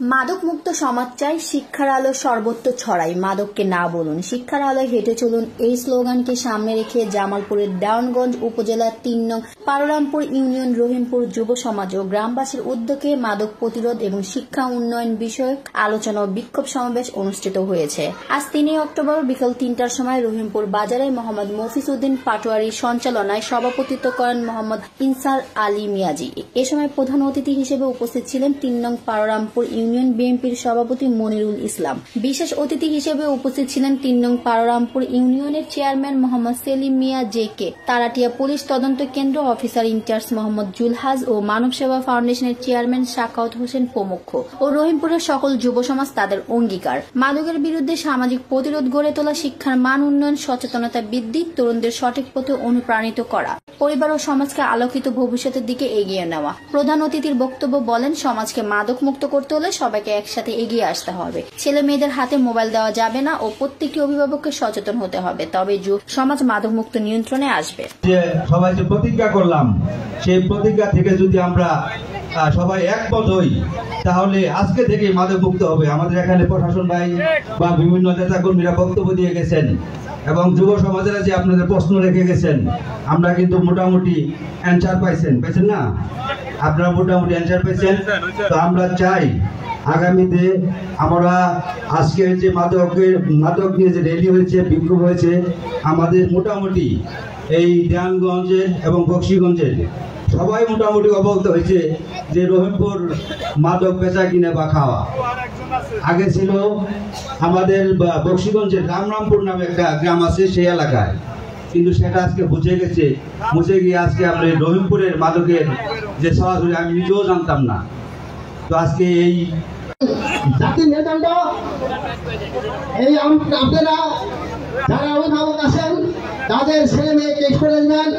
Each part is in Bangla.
মাদক মুক্ত সমাজ চাই, শিক্ষার আলো সর্বত্র ছড়াই, মাদককে না বলুন, শিক্ষার আলোয় হেঁটে চলুন। এই স্লোগানকে সামনে রেখে জামালপুরের দেওয়ানগঞ্জ উপজেলার ৩ নং পাররামপুর ইউনিয়ন রহিমপুর যুব সমাজ ও গ্রামবাসীর উদ্যোগে মাদক প্রতিরোধ এবং শিক্ষা উন্নয়ন বিষয়ক আলোচনা ও বিক্ষোভ সমাবেশ অনুষ্ঠিত হয়েছে। আজ ৩ অক্টোবর বিকেল ৩টার সময় রহিমপুর বাজারে মোহাম্মদ মফিজ উদ্দিন পাটোয়ারির সঞ্চালনায় সভাপতিত্ব করেন মোহাম্মদ ইনসার আলী মিয়াজি। এ সময় প্রধান অতিথি হিসেবে উপস্থিত ছিলেন ৩ নং পাররামপুর ইউনিয়ন বিএনপির সভাপতি মনিরুল ইসলাম। বিশেষ অতিথি হিসেবে উপস্থিত ছিলেন ৩ নং পাররামপুর ইউনিয়নের চেয়ারম্যান মোহাম্মদ সেলিম মিয়া জেকে, তারাটিয়া পুলিশ তদন্ত কেন্দ্র অফিসার ইনচার্জ মোহাম্মদ জুলহাজ ও মানব সেবা ফাউন্ডেশনের চেয়ারম্যান সাখাওয়াত হোসেন প্রমুখ ও রহিমপুরের সকল যুব সমাজ তাদের অঙ্গীকার মাদকের বিরুদ্ধে সামাজিক প্রতিরোধ গড়ে তোলা, শিক্ষার মান উন্নয়ন, সচেতনতা বৃদ্ধি, তরুণদের সঠিক পথে অনুপ্রাণিত করা, পরিবার ও সমাজকে আলোকিত ভবিষ্যতের দিকে এগিয়ে নেওয়া। প্রধান অতিথির বক্তব্য বলেন, সমাজকে মাদক মুক্ত করতে হলে সবাইকে একসাথে এগিয়ে আসতে হবে। ছেলে মেয়েদের হাতে মোবাইল দেওয়া যাবে না ও প্রত্যেকটি অভিভাবককে সচেতন হতে হবে, তবে সমাজ মাদক মুক্ত নিয়ন্ত্রণে আসবে। সবাই যে প্রতিজ্ঞা করলাম, সেই প্রতিজ্ঞা থেকে যদি আমরা সবাই একমত হই, তাহলে আজকে থেকে মাদক মুক্ত হবে। আমাদের এখানে প্রশাসন ভাই বা বিভিন্ন নেতা কর্মীরা বক্তব্য দিয়ে গেছেন এবং যুব সমাজেরা যে আপনাদের প্রশ্ন রেখে গেছেন, আমরা কিন্তু মোটামুটি অ্যান্সার পাইছেন না? আপনারা মোটামুটি অ্যান্সার পাইছেন। তো আমরা চাই আগামীতে আমরা আজকে যে মাদক নিয়ে যে র্যালি হয়েছে, বিক্ষোভ হয়েছে, আমাদের মোটামুটি এই দেওয়ানগঞ্জের এবং বক্সিগঞ্জের সবাই মোটামুটি অবগত হয়েছে যে রহিমপুর মাদক বেচা কিনে বা খাওয়া। আগে ছিল আমাদের বক্সিগঞ্জের রামরামপুর নামে একটা গ্রাম আছে সেই এলাকায়, কিন্তু সেটা আজকে বুঝে গেছে। বুঝে গিয়ে আজকে আমরা রহিমপুরের মাদকের যে সরাসরি আমি নিজেও জানতাম না। তো আজকে এই জাতির মেরুদণ্ড, এই আপনারা যারা অভিভাবক আছেন তাদের ছেলে মেয়েকে স্কুলে দেবেন,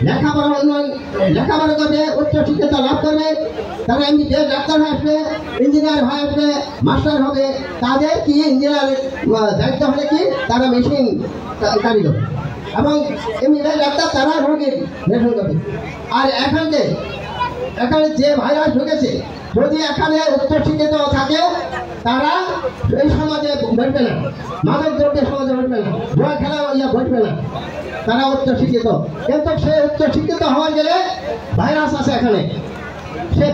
লেখাপড়া করবে, উচ্চ শিক্ষা লাভ করবে, তারা এমবিবিএস ডাক্তার হয়ে আসবে, ইঞ্জিনিয়ার হয়ে আসবে, মাস্টার হবে। তাদের কি ইঞ্জিনিয়ার দায়িত্ব হলে কি তারা মেশিন কারিগর এবং এমবিবিএস ডাক্তার তারা রোগীর নির্ভর করবে। আর এখানে যে ভাইরাস ঢুকেছে, যদি এখানে উচ্চ শিক্ষিত থাকে তারা এই সমাজে বসবে না, মাদক দ্রব্যের সমাজে বসবে না, জুয়া খেলা বসবে না, তারা উচ্চ শিক্ষিত। কিন্তু সে উচ্চ শিক্ষিত হওয়া গেলে ভাইরাস আছে এখানে, সে